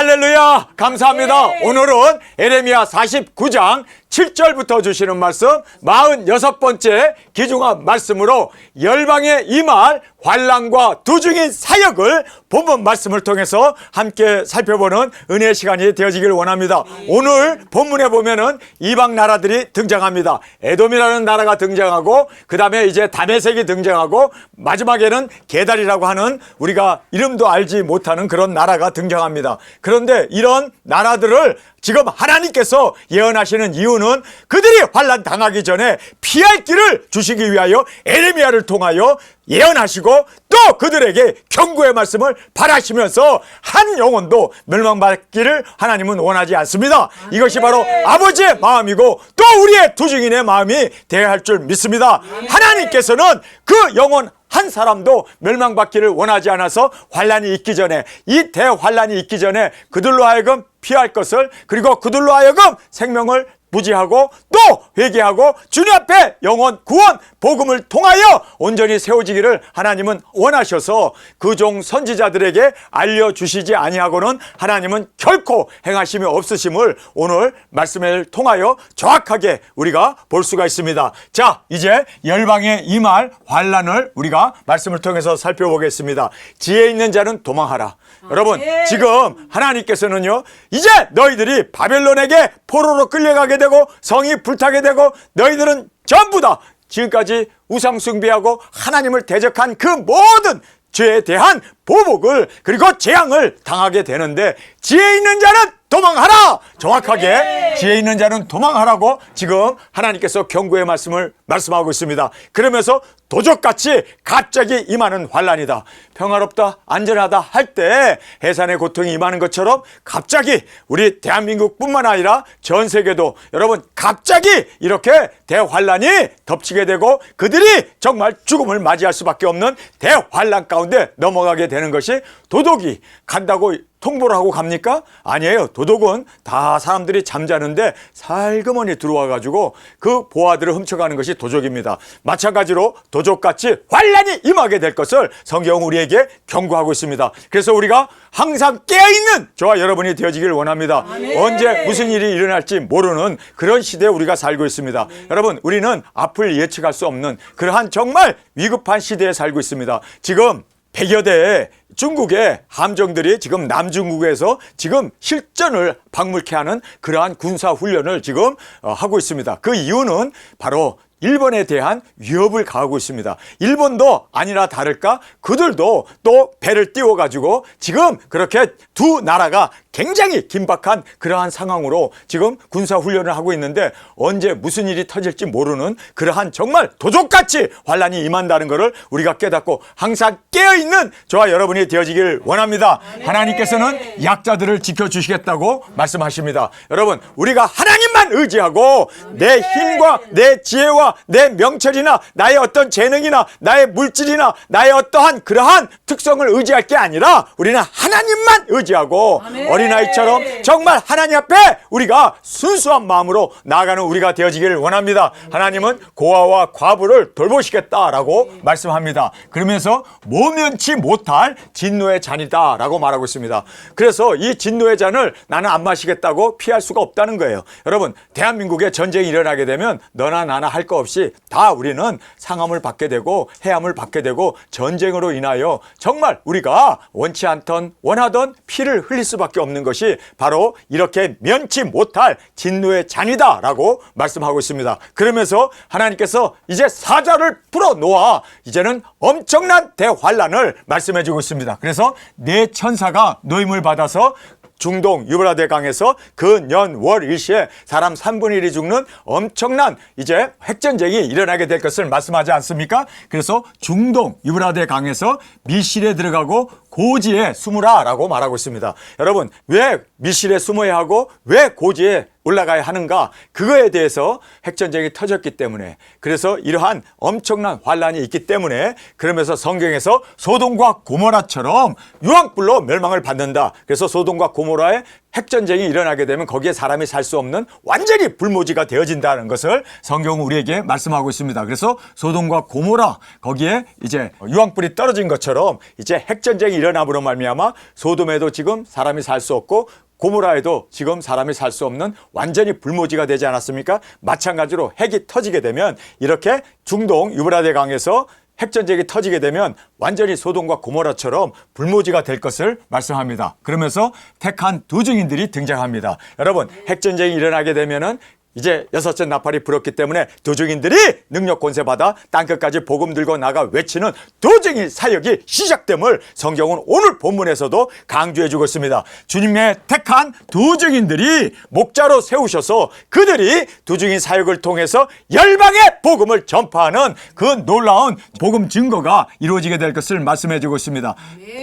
할렐루야 감사합니다. 오늘은 에레미야 49장 7절부터 주시는 말씀 46번째 기중한 말씀으로 열방에 임할 환난과 두중인 사역을 본문 말씀을 통해서 함께 살펴보는 은혜의 시간이 되어지길 원합니다. 오늘 본문에 보면은 이방 나라들이 등장합니다. 에돔이라는 나라가 등장하고 그 다음에 이제 다메섹이 등장하고 마지막에는 게달이라고 하는 우리가 이름도 알지 못하는 그런 나라가 등장합니다. 그런데 이런 나라들을 지금 하나님께서 예언하시는 이유는 그들이 환난 당하기 전에 피할 길을 주시기 위하여 에레미야를 통하여 예언하시고 또 그들에게 경고의 말씀을 바라시면서 한 영혼도 멸망받기를 하나님은 원하지 않습니다. 이것이 바로 아버지의 마음이고 또 우리의 두중인의 마음이 되어야 할 줄 믿습니다. 하나님께서는 그 영혼 한 사람도 멸망받기를 원하지 않아서 환난이 있기 전에, 이 대환난이 있기 전에 그들로 하여금 피할 것을, 그리고 그들로 하여금 생명을 무지하고 또 회개하고 주님 앞에 영원 구원 복음을 통하여 온전히 세워지기를 하나님은 원하셔서 그 종 선지자들에게 알려주시지 아니하고는 하나님은 결코 행하심이 없으심을 오늘 말씀을 통하여 정확하게 우리가 볼 수가 있습니다. 자, 이제 열방에 임할 환난을 우리가 말씀을 통해서 살펴보겠습니다. 지혜 있는 자는 도망하라. 여러분, 지금 하나님께서는요, 이제 너희들이 바벨론에게 포로로 끌려가게 되고 성이 불타게 되고 너희들은 전부 다 지금까지 우상 숭배하고 하나님을 대적한 그 모든 죄에 대한 보복을 그리고 재앙을 당하게 되는데 지혜 있는 자는 도망하라! 정확하게 지혜 있는 자는 도망하라고 지금 하나님께서 경고의 말씀을 말씀하고 있습니다. 그러면서 도적같이 갑자기 임하는 환난이다. 평화롭다, 안전하다 할 때 해산의 고통이 임하는 것처럼 갑자기 우리 대한민국뿐만 아니라 전 세계도 여러분 갑자기 이렇게 대환난이 덮치게 되고 그들이 정말 죽음을 맞이할 수밖에 없는 대환난 가운데 넘어가게 되는 것이 도둑이 간다고 통보를 하고 갑니까? 아니에요. 도둑은 다 사람들이 잠자는데 살그머니 들어와 가지고 그 보화들을 훔쳐가는 것이 도적입니다. 마찬가지로 도적같이 환난이 임하게 될 것을 성경은 우리에게 경고하고 있습니다. 그래서 우리가 항상 깨어있는 저와 여러분이 되어지길 원합니다. 언제 무슨 일이 일어날지 모르는 그런 시대에 우리가 살고 있습니다. 여러분, 우리는 앞을 예측할 수 없는 그러한 정말 위급한 시대에 살고 있습니다. 지금 100여 대의 중국의 함정들이 지금 남중국에서 지금 실전을 박물케 하는 그러한 군사훈련을 지금 하고 있습니다. 그 이유는 바로 일본에 대한 위협을 가하고 있습니다. 일본도 아니나 다를까 그들도 또 배를 띄워가지고 지금 그렇게 두 나라가 굉장히 긴박한 그러한 상황으로 지금 군사훈련을 하고 있는데 언제 무슨 일이 터질지 모르는 그러한 정말 도적같이 환난이 임한다는 것을 우리가 깨닫고 항상 깨어있는 저와 여러분이 되어지길 원합니다. 하나님께서는 약자들을 지켜주시겠다고 말씀하십니다. 여러분, 우리가 하나님만 의지하고 내 힘과 내 지혜와 내 명철이나 나의 어떤 재능이나 나의 물질이나 나의 어떠한 그러한 특성을 의지할 게 아니라 우리는 하나님만 의지하고 어린아이처럼 정말 하나님 앞에 우리가 순수한 마음으로 나아가는 우리가 되어지기를 원합니다. 하나님은 고아와 과부를 돌보시겠다라고 말씀합니다. 그러면서 모면치 못할 진노의 잔이다 라고 말하고 있습니다. 그래서 이 진노의 잔을 나는 안 마시겠다고 피할 수가 없다는 거예요. 여러분, 대한민국에 전쟁이 일어나게 되면 너나 나나 할 거 없이 다 우리는 상함을 받게 되고 해함을 받게 되고 전쟁으로 인하여 정말 우리가 원치 않던 원하던 피를 흘릴 수밖에 없는 것이 바로 이렇게 면치 못할 진노의 잔이다 라고 말씀하고 있습니다. 그러면서 하나님께서 이제 사자를 풀어놓아 이제는 엄청난 대환난을 말씀해 주고 있습니다. 그래서 네 천사가 노임을 받아서 중동 유브라데 강에서 그 년 월 일시에 사람 3분의 1이 죽는 엄청난 이제 핵전쟁이 일어나게 될 것을 말씀하지 않습니까? 그래서 중동 유브라데 강에서 밀실에 들어가고 고지에 숨으라 라고 말하고 있습니다. 여러분, 왜 밀실에 숨어야 하고 왜 고지에 올라가야 하는가, 그거에 대해서 핵전쟁이 터졌기 때문에, 그래서 이러한 엄청난 환란이 있기 때문에, 그러면서 성경에서 소돔과 고모라처럼 유황불로 멸망을 받는다. 그래서 소돔과 고모라의 핵전쟁이 일어나게 되면 거기에 사람이 살 수 없는 완전히 불모지가 되어진다는 것을 성경은 우리에게 말씀하고 있습니다. 그래서 소돔과 고모라, 거기에 이제 유황불이 떨어진 것처럼 이제 핵전쟁이 일어남으로 말미암아 소돔에도 지금 사람이 살 수 없고 고모라에도 지금 사람이 살 수 없는 완전히 불모지가 되지 않았습니까? 마찬가지로 핵이 터지게 되면, 이렇게 중동 유브라데 강에서 핵전쟁이 터지게 되면 완전히 소돔과 고모라처럼 불모지가 될 것을 말씀합니다. 그러면서 택한 두 증인들이 등장합니다. 여러분, 핵전쟁이 일어나게 되면은 이제 여섯째 나팔이 불었기 때문에 두 증인들이 능력 권세 받아 땅끝까지 복음 들고 나가 외치는 두 증인 사역이 시작됨을 성경은 오늘 본문에서도 강조해 주고 있습니다. 주님의 택한 두 증인들이 목자로 세우셔서 그들이 두 증인 사역을 통해서 열방의 복음을 전파하는 그 놀라운 복음 증거가 이루어지게 될 것을 말씀해 주고 있습니다.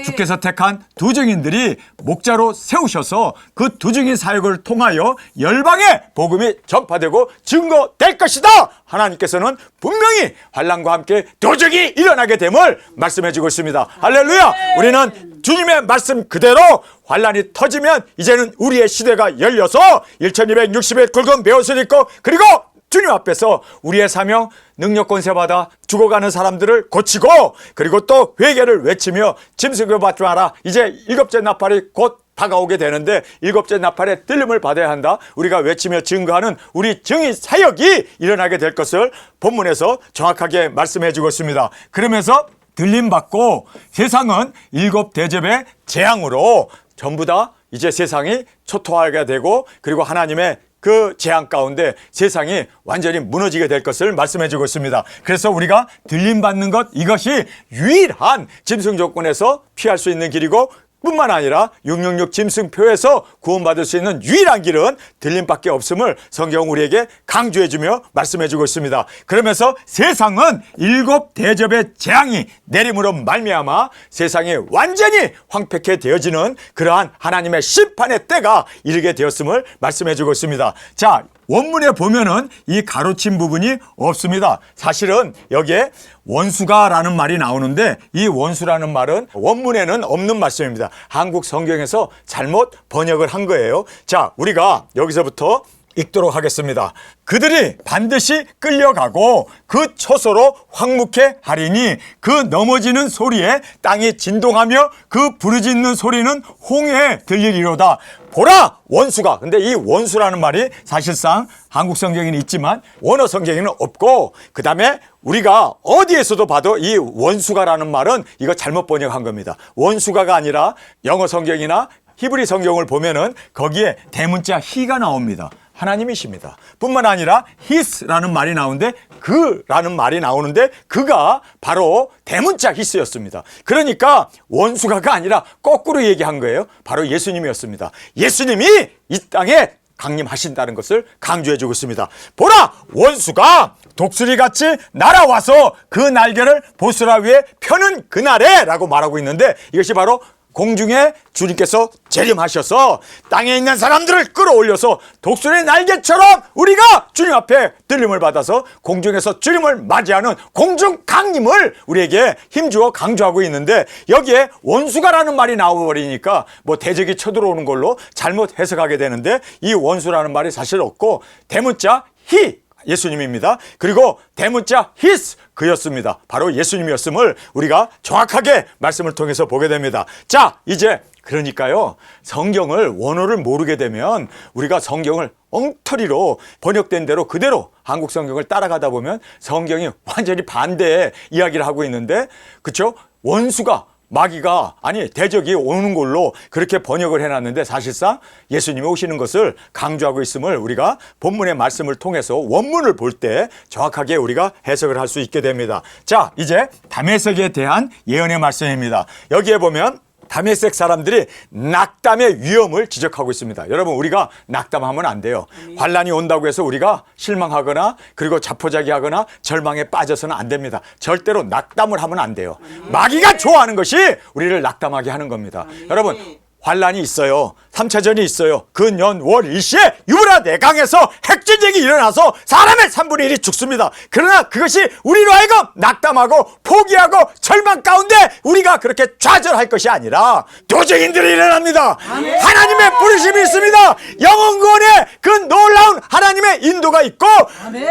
주께서 택한 두 증인들이 목자로 세우셔서 그 두 증인 사역을 통하여 열방의 복음이 전파되고 증거될 것이다. 하나님께서는 분명히 환난과 함께 도적이 일어나게 됨을 말씀해 주고 있습니다. 할렐루야. 우리는 주님의 말씀 그대로 환난이 터지면 이제는 우리의 시대가 열려서 1260일 굵은 베옷을 입고, 그리고 주님 앞에서 우리의 사명, 능력 권세 받아 죽어가는 사람들을 고치고, 그리고 또 회개를 외치며 짐승을 받지 마라. 이제 일곱째 나팔이 곧 다가오게 되는데 일곱째 나팔의 들림을 받아야 한다. 우리가 외치며 증거하는 우리 증인 사역이 일어나게 될 것을 본문에서 정확하게 말씀해 주고 있습니다. 그러면서 들림 받고 세상은 일곱 대접의 재앙으로 전부 다 이제 세상이 초토화하게 되고, 그리고 하나님의 그 재앙 가운데 세상이 완전히 무너지게 될 것을 말씀해 주고 있습니다. 그래서 우리가 들림 받는 것, 이것이 유일한 짐승 조건에서 피할 수 있는 길이고, 뿐만 아니라 666 짐승표에서 구원받을 수 있는 유일한 길은 들림밖에 없음을 성경은 우리에게 강조해주며 말씀해주고 있습니다. 그러면서 세상은 일곱 대접의 재앙이 내림으로 말미암아 세상이 완전히 황폐케 되어지는 그러한 하나님의 심판의 때가 이르게 되었음을 말씀해주고 있습니다. 자, 원문에 보면은 이 가로친 부분이 없습니다. 사실은 여기에 원수가라는 말이 나오는데 이 원수라는 말은 원문에는 없는 말씀입니다. 한국 성경에서 잘못 번역을 한 거예요. 자, 우리가 여기서부터 읽도록 하겠습니다. 그들이 반드시 끌려가고 그 초소로 황무케 하리니 그 넘어지는 소리에 땅이 진동하며 그 부르짖는 소리는 홍해에 들리리로다. 보라, 원수가. 근데 이 원수라는 말이 사실상 한국 성경에는 있지만 원어 성경에는 없고, 그 다음에 우리가 어디에서도 봐도 이 원수가라는 말은 이거 잘못 번역한 겁니다. 원수가가 아니라 영어 성경이나 히브리 성경을 보면은 거기에 대문자 히가 나옵니다. 하나님이십니다. 뿐만 아니라 his라는 말이 나오는데, 그라는 말이 나오는데 그가 바로 대문자 his였습니다. 그러니까 원수가가 아니라 거꾸로 얘기한 거예요. 바로 예수님이었습니다. 예수님이 이 땅에 강림하신다는 것을 강조해주고 있습니다. 보라, 원수가 독수리같이 날아와서 그 날개를 보스라 위에 펴는 그날에 라고 말하고 있는데, 이것이 바로 공중에 주님께서 재림하셔서 땅에 있는 사람들을 끌어올려서 독수리 날개처럼 우리가 주님 앞에 들림을 받아서 공중에서 주님을 맞이하는 공중 강림을 우리에게 힘주어 강조하고 있는데, 여기에 원수가라는 말이 나와버리니까 뭐 대적이 쳐들어오는 걸로 잘못 해석하게 되는데, 이 원수라는 말이 사실 없고 대문자 히, 예수님입니다. 그리고 대문자 his, 그였습니다. 바로 예수님이었음을 우리가 정확하게 말씀을 통해서 보게 됩니다. 자, 이제 그러니까요, 성경을 원어를 모르게 되면 우리가 성경을 엉터리로 번역된 대로 그대로 한국 성경을 따라가다 보면 성경이 완전히 반대의 이야기를 하고 있는데, 그렇죠? 원수가, 마귀가, 아니 대적이 오는 걸로 그렇게 번역을 해놨는데 사실상 예수님이 오시는 것을 강조하고 있음을 우리가 본문의 말씀을 통해서 원문을 볼 때 정확하게 우리가 해석을 할 수 있게 됩니다. 자, 이제 다메섹에 대한 예언의 말씀입니다. 여기에 보면 다메섹 사람들이 낙담의 위험을 지적하고 있습니다. 여러분, 우리가 낙담하면 안 돼요. 환란이 온다고 해서 우리가 실망하거나 그리고 자포자기하거나 절망에 빠져서는 안 됩니다. 절대로 낙담을 하면 안 돼요. 마귀가 좋아하는 것이 우리를 낙담하게 하는 겁니다. 여러분, 환란이 있어요. 3차전이 있어요. 근연 월 일시에 유브라 내강에서 핵전쟁이 일어나서 사람의 3분의 1이 죽습니다. 그러나 그것이 우리로 하여금 낙담하고 포기하고 절망 가운데 우리가 그렇게 좌절할 것이 아니라 도적인들이 일어납니다. 아멘. 하나님의 부르심이 있습니다. 영혼구원의 그 놀라운 하나님의 인도가 있고 아멘.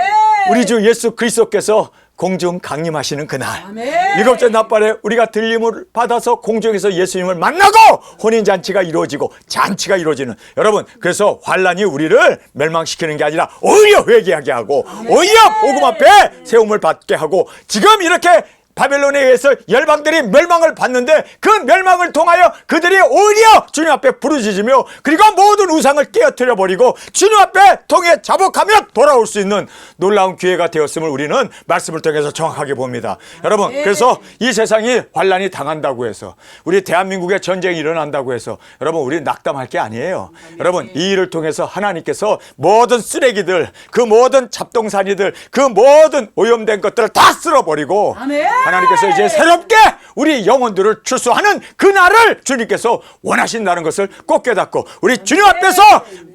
우리 주 예수 그리스도께서 공중 강림하시는 그날 아멘. 일곱째 낮발에 우리가 들림을 받아서 공중에서 예수님을 만나고 혼인잔치가 이루어지고 잔치가 이루어지는 여러분, 그래서 환란이 우리를 멸망시키는 게 아니라 오히려 회개하게 하고 오히려 복음 앞에 세움을 받게 하고, 지금 이렇게 바벨론에 의해서 열방들이 멸망을 받는데 그 멸망을 통하여 그들이 오히려 주님 앞에 부르짖으며 그리고 모든 우상을 깨어뜨려 버리고 주님 앞에 통해 자복하며 돌아올 수 있는 놀라운 기회가 되었음을 우리는 말씀을 통해서 정확하게 봅니다. 여러분, 그래서 이 세상이 환란이 당한다고 해서 우리 대한민국에 전쟁이 일어난다고 해서 여러분 우리 낙담할 게 아니에요. 여러분, 이 일을 통해서 하나님께서 모든 쓰레기들, 그 모든 잡동사니들, 그 모든 오염된 것들을 다 쓸어버리고 아멘. 하나님께서 이제 새롭게 우리 영혼들을 출소하는 그날을 주님께서 원하신다는 것을 꼭 깨닫고 우리 주님 앞에서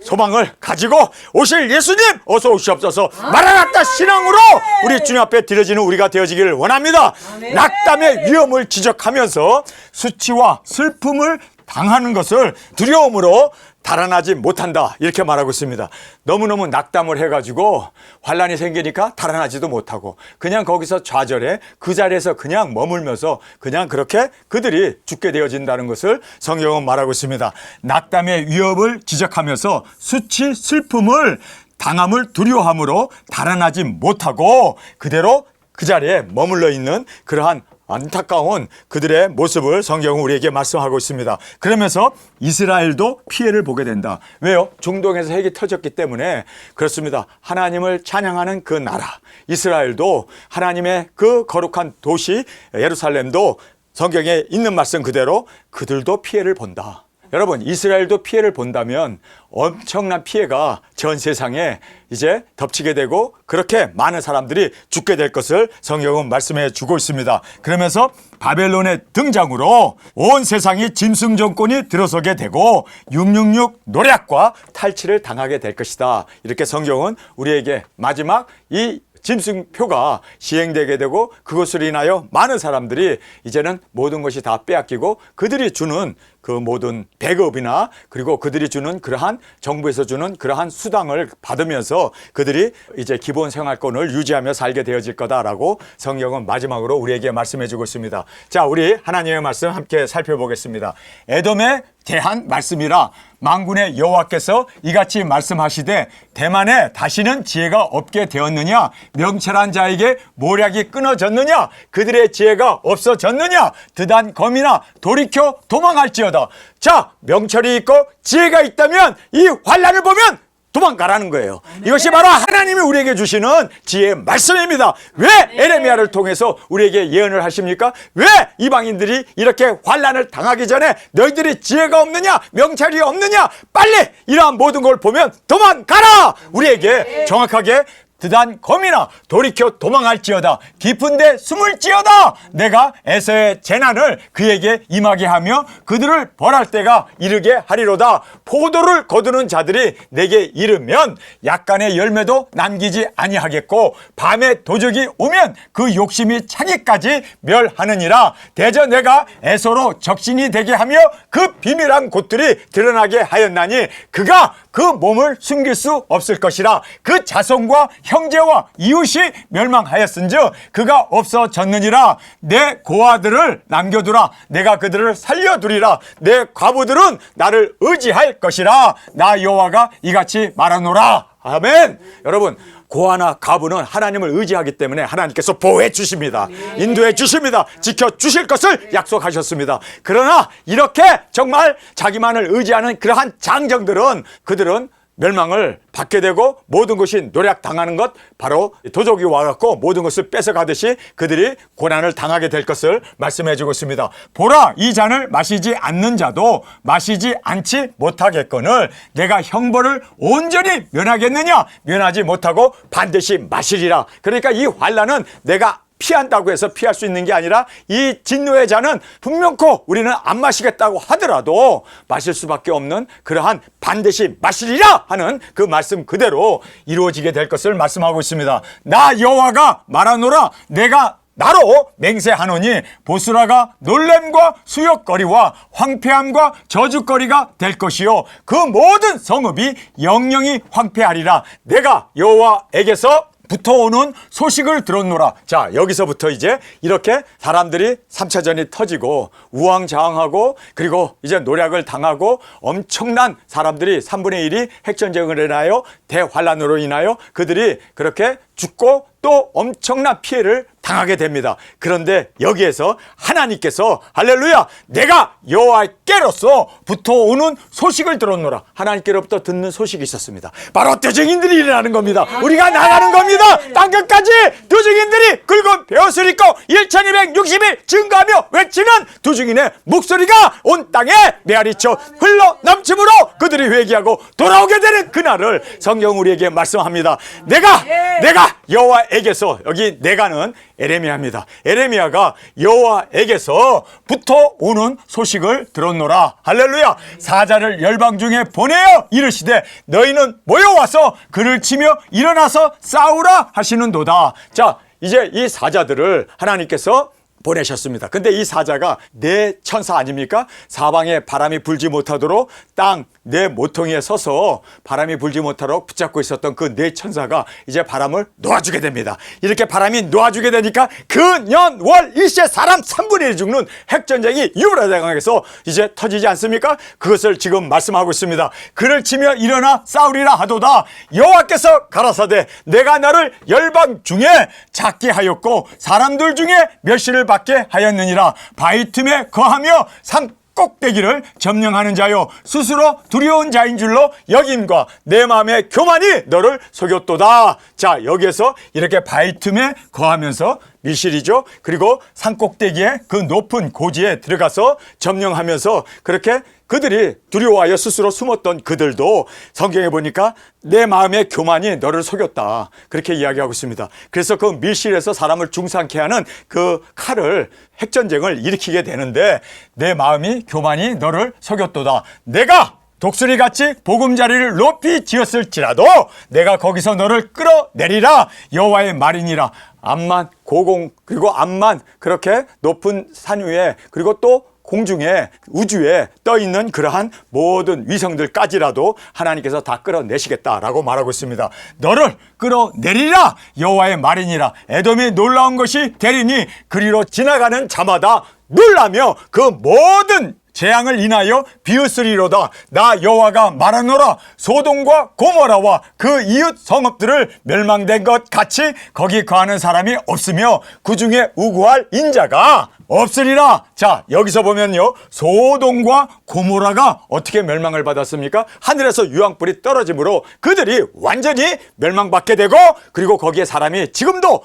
소망을 가지고 오실 예수님 어서 오시옵소서 마라나타 신앙으로 우리 주님 앞에 드려지는 우리가 되어지기를 원합니다. 낙담의 위험을 지적하면서 수치와 슬픔을 당하는 것을 두려움으로 달아나지 못한다, 이렇게 말하고 있습니다. 너무너무 낙담을 해가지고 환란이 생기니까 달아나지도 못하고 그냥 거기서 좌절해 그 자리에서 그냥 머물면서 그냥 그렇게 그들이 죽게 되어진다는 것을 성경은 말하고 있습니다. 낙담의 위협을 지적하면서 수치, 슬픔을 당함을 두려워함으로 달아나지 못하고 그대로 그 자리에 머물러 있는 그러한 안타까운 그들의 모습을 성경은 우리에게 말씀하고 있습니다. 그러면서 이스라엘도 피해를 보게 된다. 왜요? 중동에서 핵이 터졌기 때문에 그렇습니다. 하나님을 찬양하는 그 나라 이스라엘도 하나님의 그 거룩한 도시 예루살렘도 성경에 있는 말씀 그대로 그들도 피해를 본다. 여러분, 이스라엘도 피해를 본다면 엄청난 피해가 전 세상에 이제 덮치게 되고 그렇게 많은 사람들이 죽게 될 것을 성경은 말씀해 주고 있습니다. 그러면서 바벨론의 등장으로 온 세상이 짐승 정권이 들어서게 되고 666 노략과 탈취를 당하게 될 것이다. 이렇게 성경은 우리에게 마지막 이 짐승표가 시행되게 되고 그것으로 인하여 많은 사람들이 이제는 모든 것이 다 빼앗기고 그들이 주는 그 모든 배급이나 그리고 그들이 주는 그러한 정부에서 주는 그러한 수당을 받으면서 그들이 이제 기본 생활권을 유지하며 살게 되어질 거다라고 성경은 마지막으로 우리에게 말씀해 주고 있습니다. 자, 우리 하나님의 말씀 함께 살펴보겠습니다. 에돔에 대한 말씀이라 만군의 여호와께서 이같이 말씀하시되 대만에 다시는 지혜가 없게 되었느냐, 명철한 자에게 모략이 끊어졌느냐, 그들의 지혜가 없어졌느냐, 드단 검이나 돌이켜 도망할지어다. 자, 명철이 있고 지혜가 있다면 이 환란을 보면 도망가라는 거예요. 이것이 바로 하나님이 우리에게 주시는 지혜의 말씀입니다. 왜 에레미야를 통해서 우리에게 예언을 하십니까? 왜 이방인들이 이렇게 환란을 당하기 전에 너희들이 지혜가 없느냐, 명철이 없느냐, 빨리 이러한 모든 걸 보면 도망가라! 우리에게 정확하게 드단 검이나 돌이켜 도망할지어다, 깊은데 숨을지어다, 내가 에서의 재난을 그에게 임하게 하며 그들을 벌할 때가 이르게 하리로다. 포도를 거두는 자들이 내게 이르면 약간의 열매도 남기지 아니하겠고 밤에 도적이 오면 그 욕심이 차기까지 멸하느니라. 대저 내가 에서로 적신이 되게 하며 그 비밀한 곳들이 드러나게 하였나니 그가 그 몸을 숨길 수 없을 것이라. 그 자손과 형제와 이웃이 멸망하였은즉 그가 없어졌느니라. 내 고아들을 남겨두라. 내가 그들을 살려두리라. 내 과부들은 나를 의지할 것이라. 나 여호와가 이같이 말하노라. 아멘. 여러분, 고아나 과부는 하나님을 의지하기 때문에 하나님께서 보호해 주십니다. 인도해 주십니다. 지켜 주실 것을 약속하셨습니다. 그러나 이렇게 정말 자기만을 의지하는 그러한 장정들은 그들은 멸망을 받게 되고 모든 것이 노략당하는 것, 바로 도적이 와갖고 모든 것을 뺏어가듯이 그들이 고난을 당하게 될 것을 말씀해 주고 있습니다. 보라, 이 잔을 마시지 않는 자도 마시지 않지 못하겠거늘 내가 형벌을 온전히 면하겠느냐? 면하지 못하고 반드시 마시리라. 그러니까 이 환난은 내가 피한다고 해서 피할 수 있는 게 아니라 이 진노의 잔은 분명코 우리는 안 마시겠다고 하더라도 마실 수밖에 없는 그러한 반드시 마시리라 하는 그 말씀 그대로 이루어지게 될 것을 말씀하고 있습니다. 나 여호와가 말하노라 내가 나로 맹세하노니 보스라가 놀램과 수욕거리와 황폐함과 저주거리가 될 것이요 그 모든 성읍이 영영이 황폐하리라. 내가 여호와에게서 붙어오는 소식을 들었노라. 자, 여기서부터 이제 이렇게 사람들이 3차전이 터지고 우왕좌왕하고 그리고 이제 노략을 당하고 엄청난 사람들이 3분의 1이 핵전쟁을 인하여 대환란으로 인하여 그들이 그렇게 죽고 또 엄청난 피해를 당하게 됩니다. 그런데 여기에서 하나님께서 할렐루야 내가 여호와께로서 붙어오는 소식을 들었노라. 하나님께로부터 듣는 소식이 있었습니다. 바로 두증인들이 일어나는 겁니다. 우리가 나가는 겁니다. 땅끝까지 두증인들이 굵은 벼슬 입고 1260일 증거하며 외치는 두증인의 목소리가 온 땅에 메아리쳐 흘러넘침으로 그들이 회개하고 돌아오게 되는 그날을 성경 우리에게 말씀합니다. 내가 여호와에게서, 여기 내가는 에레미야입니다. 에레미야가 여호와에게서 붙어오는 소식을 들었노라. 할렐루야. 사자를 열방 중에 보내어 이르시되 너희는 모여와서 그를 치며 일어나서 싸우라 하시는도다. 자, 이제 이 사자들을 하나님께서 보내셨습니다. 근데 이 사자가 내 천사 아닙니까? 사방에 바람이 불지 못하도록 땅 내 모퉁이에 서서 바람이 불지 못하도록 붙잡고 있었던 그 네 천사가 이제 바람을 놓아주게 됩니다. 이렇게 바람이 놓아주게 되니까 그 년 월 일시에 사람 3분의 1이 죽는 핵전쟁이 유브라데강에서 이제 터지지 않습니까? 그것을 지금 말씀하고 있습니다. 그를 치며 일어나 싸우리라 하도다. 여호와께서 가라사대 내가 너를 열방 중에 작게 하였고 사람들 중에 멸시를 받게 하였느니라. 바위 틈에 거하며 산 꼭대기를 점령하는 자요 스스로 두려운 자인 줄로 여김과 내 마음의 교만이 너를 속였도다. 자, 여기에서 이렇게 바위 틈에 거하면서 밀실이죠. 그리고 산 꼭대기에 그 높은 고지에 들어가서 점령하면서 그렇게 그들이 두려워하여 스스로 숨었던 그들도 성경에 보니까 내 마음의 교만이 너를 속였다. 그렇게 이야기하고 있습니다. 그래서 그 밀실에서 사람을 중상케 하는 그 칼을 핵전쟁을 일으키게 되는데 내 마음이 교만이 너를 속였도다. 내가 독수리같이 보금자리를 높이 지었을지라도 내가 거기서 너를 끌어내리라. 여호와의 말이니라. 암만 고공 그리고 암만 그렇게 높은 산 위에 그리고 또 공중에 우주에 떠있는 그러한 모든 위성들까지라도 하나님께서 다 끌어내시겠다라고 말하고 있습니다. 너를 끌어내리라. 여호와의 말이니라. 에돔이 놀라운 것이 되리니 그리로 지나가는 자마다 놀라며 그 모든 재앙을 인하여 비웃으리로다. 나 여호와가 말하노라. 소돔과 고모라와 그 이웃 성읍들을 멸망된 것 같이 거기 거하는 사람이 없으며 그 중에 우구할 인자가 없으리라. 자, 여기서 보면요 소돔과 고모라가 어떻게 멸망을 받았습니까? 하늘에서 유황불이 떨어짐으로 그들이 완전히 멸망받게 되고 그리고 거기에 사람이 지금도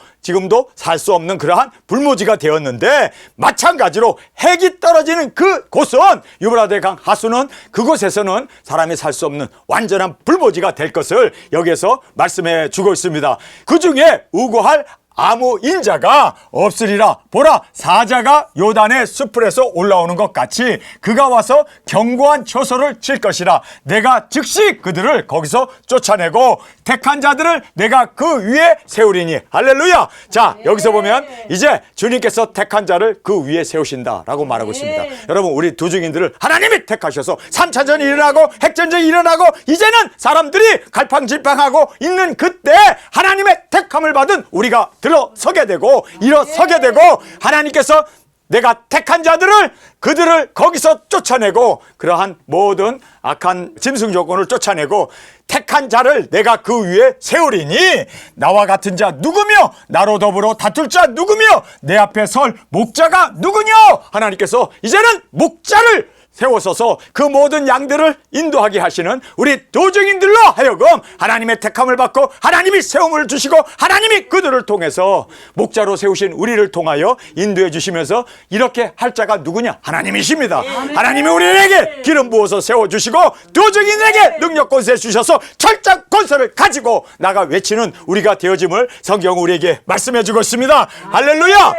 살 수 없는 그러한 불모지가 되었는데 마찬가지로 핵이 떨어지는 그 곳은 유브라데 강 하수는 그곳에서는 사람이 살 수 없는 완전한 불모지가 될 것을 여기에서 말씀해 주고 있습니다. 그 중에 우고할 아무 인자가 없으리라. 보라, 사자가 요단의 숲풀에서 올라오는 것 같이 그가 와서 견고한 처소를 칠 것이라. 내가 즉시 그들을 거기서 쫓아내고 택한 자들을 내가 그 위에 세우리니. 할렐루야. 자, 여기서 보면 이제 주님께서 택한 자를 그 위에 세우신다라고 말하고 있습니다. 여러분, 우리 두증인들을 하나님이 택하셔서 3차전이 일어나고 핵전쟁이 일어나고 이제는 사람들이 갈팡질팡하고 있는 그때 하나님의 택함을 받은 우리가 들어서게 되고 일어서게 되고 하나님께서 내가 택한 자들을 그들을 거기서 쫓아내고 그러한 모든 악한 짐승 조건을 쫓아내고 택한 자를 내가 그 위에 세우리니 나와 같은 자 누구며 나로 더불어 다툴 자 누구며 내 앞에 설 목자가 누구냐. 하나님께서 이제는 목자를 세워서서 그 모든 양들을 인도하게 하시는 우리 도중인들로 하여금 하나님의 택함을 받고 하나님이 세움을 주시고 하나님이 그들을 통해서 목자로 세우신 우리를 통하여 인도해 주시면서 이렇게 할 자가 누구냐? 하나님이십니다. 하나님이 우리에게 기름 부어서 세워주시고 도중인에게 능력 권세 주셔서 철장 권세를 가지고 나가 외치는 우리가 되어짐을 성경은 우리에게 말씀해 주고 있습니다. 할렐루야!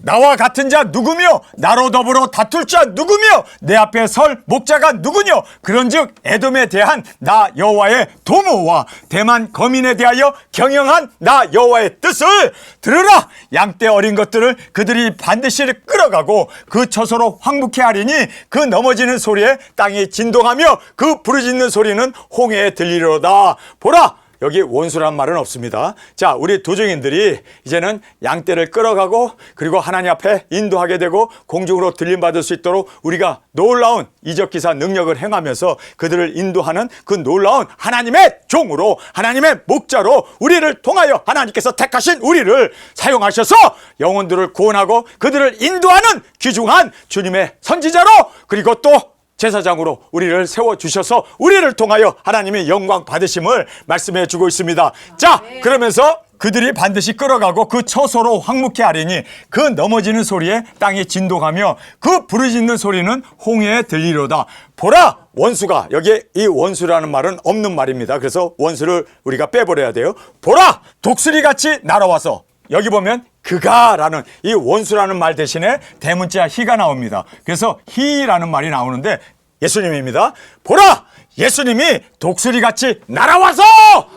나와 같은 자 누구며 나로 더불어 다툴 자 누구며 내 앞에 설 목자가 누구뇨? 그런즉 에돔에 대한 나 여호와의 도모와 대만 거민에 대하여 경영한 나 여호와의 뜻을 들으라. 양떼 어린 것들을 그들이 반드시 끌어가고 그 처소로 황무케 하리니 그 넘어지는 소리에 땅이 진동하며 그 부르짖는 소리는 홍해에 들리리로다. 보라, 여기 원수란 말은 없습니다. 자, 우리 도중인들이 이제는 양떼를 끌어가고 그리고 하나님 앞에 인도하게 되고 공중으로 들림받을 수 있도록 우리가 놀라운 이적기사 능력을 행하면서 그들을 인도하는 그 놀라운 하나님의 종으로 하나님의 목자로 우리를 통하여 하나님께서 택하신 우리를 사용하셔서 영혼들을 구원하고 그들을 인도하는 귀중한 주님의 선지자로 그리고 또 제사장으로 우리를 세워주셔서 우리를 통하여 하나님의 영광 받으심을 말씀해 주고 있습니다. 자, 그러면서 그들이 반드시 끌어가고 그 처소로 황무케 하리니 그 넘어지는 소리에 땅이 진동하며 그 부르짖는 소리는 홍해에 들리로다. 보라, 원수가, 여기에 이 원수라는 말은 없는 말입니다. 그래서 원수를 우리가 빼버려야 돼요. 보라, 독수리같이 날아와서, 여기 보면 그가라는 이 원수라는 말 대신에 대문자 히가 나옵니다. 그래서 히라는 말이 나오는데 예수님입니다. 보라, 예수님이 독수리같이 날아와서,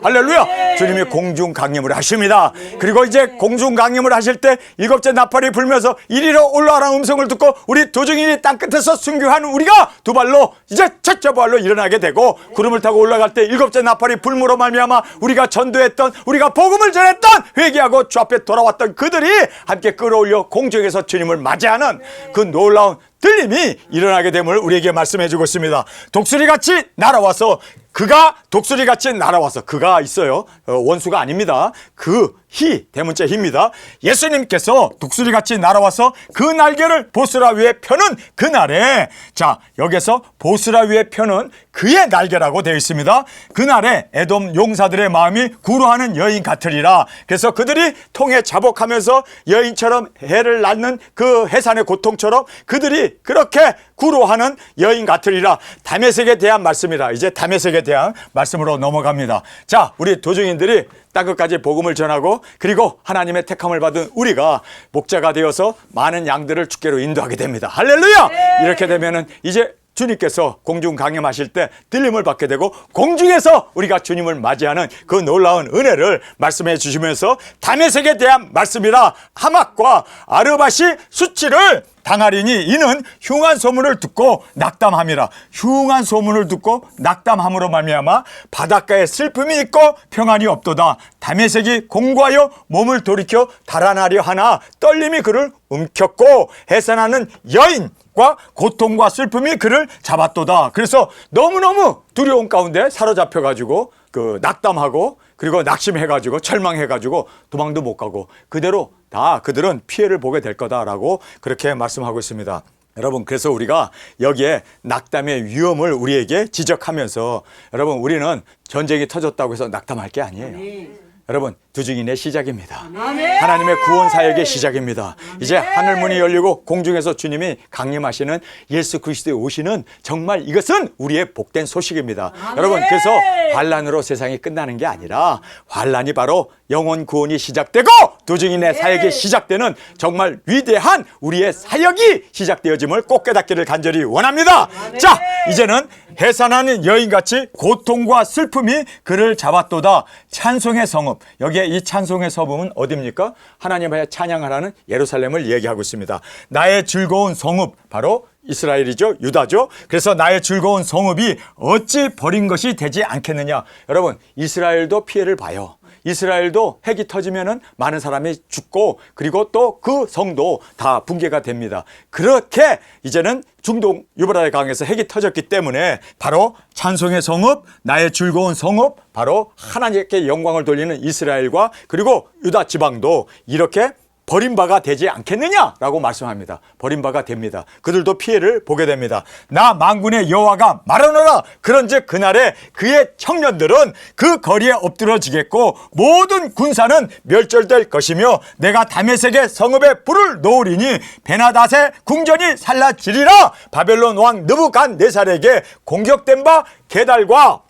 할렐루야, 주님이 공중 강림을 하십니다. 그리고 이제 공중 강림을 하실 때 일곱째 나팔이 불면서 이리로 올라가라는 음성을 듣고 우리 도중인이 땅끝에서 순교하는 우리가 두 발로 이제 첫째 발로 일어나게 되고 구름을 타고 올라갈 때 일곱째 나팔이 불므로 말미암아 우리가 전도했던, 우리가 복음을 전했던, 회개하고 주 앞에 돌아왔던 그들이 함께 끌어올려 공중에서 주님을 맞이하는 그 놀라운 들림이 일어나게 됨을 우리에게 말씀해 주고 있습니다. 독수리같이 날아와서, 그가 독수리같이 날아와서, 그가 있어요. 원수가 아닙니다. 그 히, 대문자 히입니다. 예수님께서 독수리같이 날아와서 그 날개를 보스라 위에 펴는 그날에, 자, 여기서 보스라 위에 펴는 그의 날개라고 되어 있습니다. 그날에 에돔 용사들의 마음이 구루하는 여인 같으리라. 그래서 그들이 통에 자복하면서 여인처럼 해를 낳는 그 해산의 고통처럼 그들이 그렇게 구루하는 여인 같으리라. 다메섹에 대한 말씀이라. 이제 다메섹에 대한 말씀으로 넘어갑니다. 자, 우리 도중인들이 땅끝까지 복음을 전하고 그리고 하나님의 택함을 받은 우리가 목자가 되어서 많은 양들을 주께로 인도하게 됩니다. 할렐루야! 이렇게 되면은 이제 주님께서 공중 강림하실 때 들림을 받게 되고 공중에서 우리가 주님을 맞이하는 그 놀라운 은혜를 말씀해 주시면서 다메섹에 대한 말씀이라. 하맛과 아르밧이 수치를 당하리니 이는 흉한 소문을 듣고 낙담함이라. 흉한 소문을 듣고 낙담함으로 말미암아 바닷가에 슬픔이 있고 평안이 없도다. 다메섹이 공고하여 몸을 돌이켜 달아나려 하나 떨림이 그를 움켰고 해산하는 여인과 고통과 슬픔이 그를 잡았도다. 그래서 너무너무 두려운 가운데 사로잡혀가지고 그 낙담하고 그리고 낙심해가지고 철망해가지고 도망도 못 가고 그대로 다 그들은 피해를 보게 될 거다라고 그렇게 말씀하고 있습니다. 여러분, 그래서 우리가 여기에 낙담의 위험을 우리에게 지적하면서, 여러분, 우리는 전쟁이 터졌다고 해서 낙담할 게 아니에요. 여러분, 두중인의 시작입니다. 하나님의 구원 사역의 시작입니다. 이제 하늘문이 열리고 공중에서 주님이 강림하시는 예수 그리스도의 오시는, 정말 이것은 우리의 복된 소식입니다. 여러분, 그래서 환난으로 세상이 끝나는 게 아니라 환난이 바로 영혼 구원이 시작되고 두중인의 사역이 시작되는 정말 위대한 우리의 사역이 시작되어짐을 꼭 깨닫기를 간절히 원합니다. 자, 이제는 해산하는 여인같이 고통과 슬픔이 그를 잡았도다. 찬송의 성읍, 여기에 이 찬송의 성읍은 어디입니까? 하나님의 찬양하라는 예루살렘을 얘기하고 있습니다. 나의 즐거운 성읍, 바로 이스라엘이죠, 유다죠. 그래서 나의 즐거운 성읍이 어찌 버린 것이 되지 않겠느냐. 여러분, 이스라엘도 피해를 봐요. 이스라엘도 핵이 터지면은 많은 사람이 죽고 그리고 또 그 성도 다 붕괴가 됩니다. 그렇게 이제는 중동 유브라데 강에서 핵이 터졌기 때문에 바로 찬송의 성읍, 나의 즐거운 성읍, 바로 하나님께 영광을 돌리는 이스라엘과 그리고 유다 지방도 이렇게 버림바가 되지 않겠느냐라고 말씀합니다. 버림바가 됩니다. 그들도 피해를 보게 됩니다. 나 만군의 여호와가 말하노라. 그런즉 그날에 그의 청년들은 그 거리에 엎드러지겠고 모든 군사는 멸절될 것이며 내가 다메섹의 성읍에 불을 놓으리니 베나닷의 궁전이 살라지리라. 바벨론 왕 느부갓네살에게 공격된 바 게달과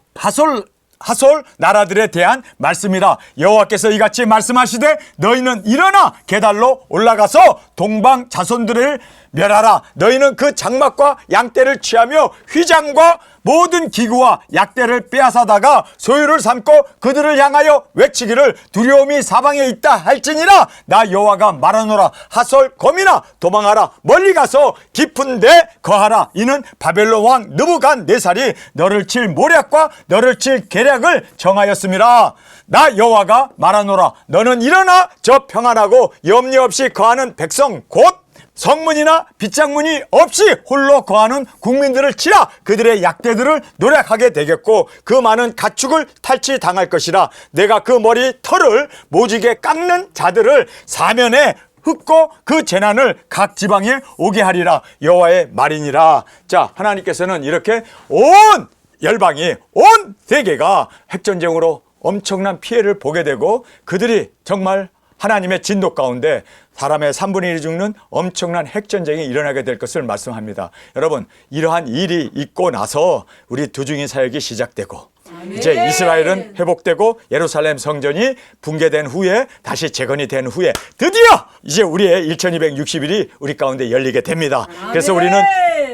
하솔 나라들에 대한 말씀이라. 여호와께서 이같이 말씀하시되 너희는 일어나 게달로 올라가서 동방 자손들을 멸하라. 너희는 그 장막과 양떼를 취하며 휘장과 모든 기구와 약대를 빼앗아다가 소유를 삼고 그들을 향하여 외치기를 두려움이 사방에 있다 할지니라. 나 여호와가 말하노라. 하솔 거미나 도망하라. 멀리 가서 깊은 데 거하라. 이는 바벨론 왕 느부갓네살이 너를 칠 모략과 너를 칠 계략을 정하였음이라. 나 여호와가 말하노라. 너는 일어나 저 평안하고 염려 없이 거하는 백성 곧 성문이나 빗장문이 없이 홀로 거하는 국민들을 치라. 그들의 약대들을 노략하게 되겠고 그 많은 가축을 탈취당할 것이라. 내가 그 머리 털을 모지게 깎는 자들을 사면에 흩고 그 재난을 각 지방에 오게 하리라. 여호와의 말이니라. 자, 하나님께서는 이렇게 온 열방이, 온 세계가 핵전쟁으로 엄청난 피해를 보게 되고 그들이 정말 하나님의 진노 가운데 사람의 3분의 1이 죽는 엄청난 핵전쟁이 일어나게 될 것을 말씀합니다. 여러분, 이러한 일이 있고 나서 우리 두중인 사역이 시작되고 이제 이스라엘은 회복되고 예루살렘 성전이 붕괴된 후에 다시 재건이 된 후에 드디어 이제 우리의 1260일이 우리 가운데 열리게 됩니다. 그래서 우리는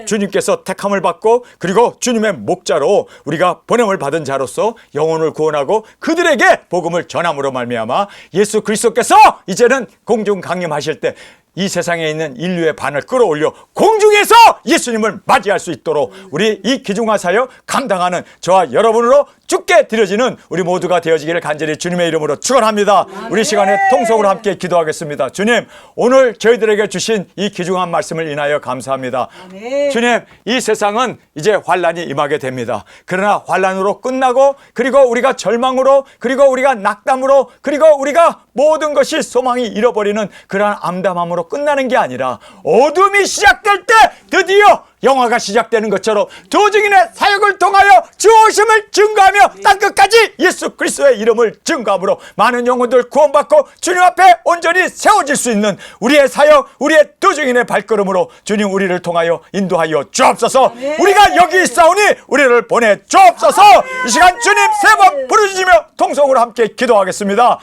주님께서 택함을 받고 그리고 주님의 목자로 우리가 보냄을 받은 자로서 영혼을 구원하고 그들에게 복음을 전함으로 말미암아 예수 그리스도께서 이제는 공중 강림하실 때 이 세상에 있는 인류의 반을 끌어올려 공중에서 예수님을 맞이할 수 있도록 우리 이 기중화 사역 감당하는 저와 여러분으로 주께 드려지는 우리 모두가 되어지기를 간절히 주님의 이름으로 축원합니다. 우리 시간에 통성으로 함께 기도하겠습니다. 주님, 오늘 저희들에게 주신 이 귀중한 말씀을 인하여 감사합니다. 주님, 이 세상은 이제 환란이 임하게 됩니다. 그러나 환란으로 끝나고 그리고 우리가 절망으로 그리고 우리가 낙담으로 그리고 우리가 모든 것이 소망이 잃어버리는 그러한 암담함으로 끝나는 게 아니라 어둠이 시작될 때 드디어 영화가 시작되는 것처럼 두증인의 사역을 통하여 주오심을 증거하며 땅끝까지 예수 그리스도의 이름을 증거함으로 많은 영혼들 구원받고 주님 앞에 온전히 세워질 수 있는 우리의 사역, 우리의 두증인의 발걸음으로 주님 우리를 통하여 인도하여 주옵소서. 우리가 여기 있사오니 우리를 보내 주옵소서. 이 시간 주님 세 번 부르짖으며 통성으로 함께 기도하겠습니다.